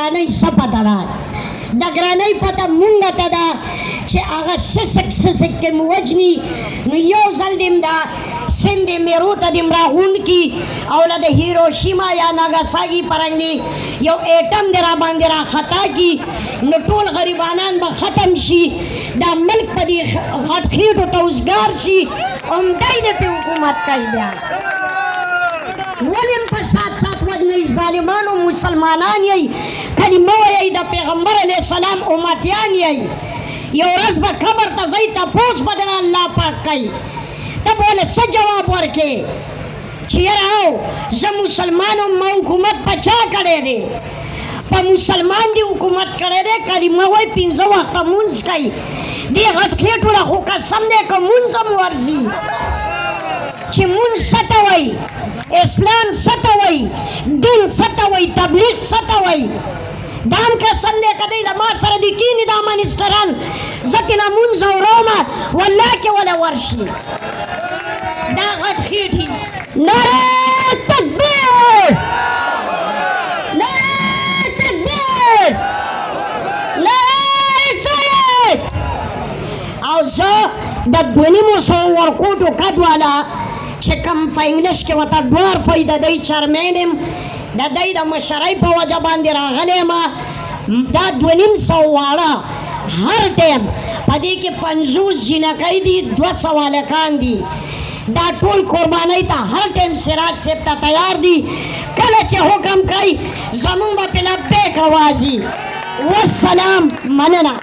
ګرانۍ څه پته ده؟ د ګرانۍ پته مونږ ته ده چې هغه سسک کې مو وجني نو یو ځل دې دا سند میرو ته دې راغونډ کي او له د هیروشیما یا ناګاساکي پرنګي یو ایټم دې را باندې را خطا کي نو ټول غریبانان به ختم شي دا ملک په دې غټ خېټو ته اوزګار شي عمدی دې پې حکومت کوي بیا ولې په سات سات وجنئ ظالمانو مسلمانان یئ کلمه ویئ د پیغمبر علیه السلام امتیان یئ یو ورځ به قبر ته ځئ تپوس به درنه الله پاک کوي ته به ولې څه جواب ورکې چې یاره او زه مسلمان یم ما حکومت په چا کړی دی په مسلمان دی حکومت کړی دی کلمه وایي 5 وخته مونځ کوي دې غټ خېټو له خو قسم دی که مونځ هم ورځي چې مونځ څه ته وایي اسلام څه ته وایي دین څه ته وایي تبلیغ څه ته وایي دا هم قسم دی که دی له ما سره دې کښېني دا منسټران زه ترېنه مونځ اورمه والله کې وله ورشي دا غټ خېټي نعره تکبیر نعره تکبیر نعره رسالت او زه د 2.5 ورکوټو قد والا چې کوم په انګلیش کې ورته ډوارف وایي د دوی چرمین یم د دوی د مشرۍ په وجه باندې راغلی یم دا 2.5 واړه هر ټایم په دې کې 50 جنکۍ دي 200 هلکان دي دا ټول قربانۍ ته هر ټایم سراج صاحب ته تیار دي کله چې حکم کوي زمونږ به پې لبیک اوازي والسلام مننه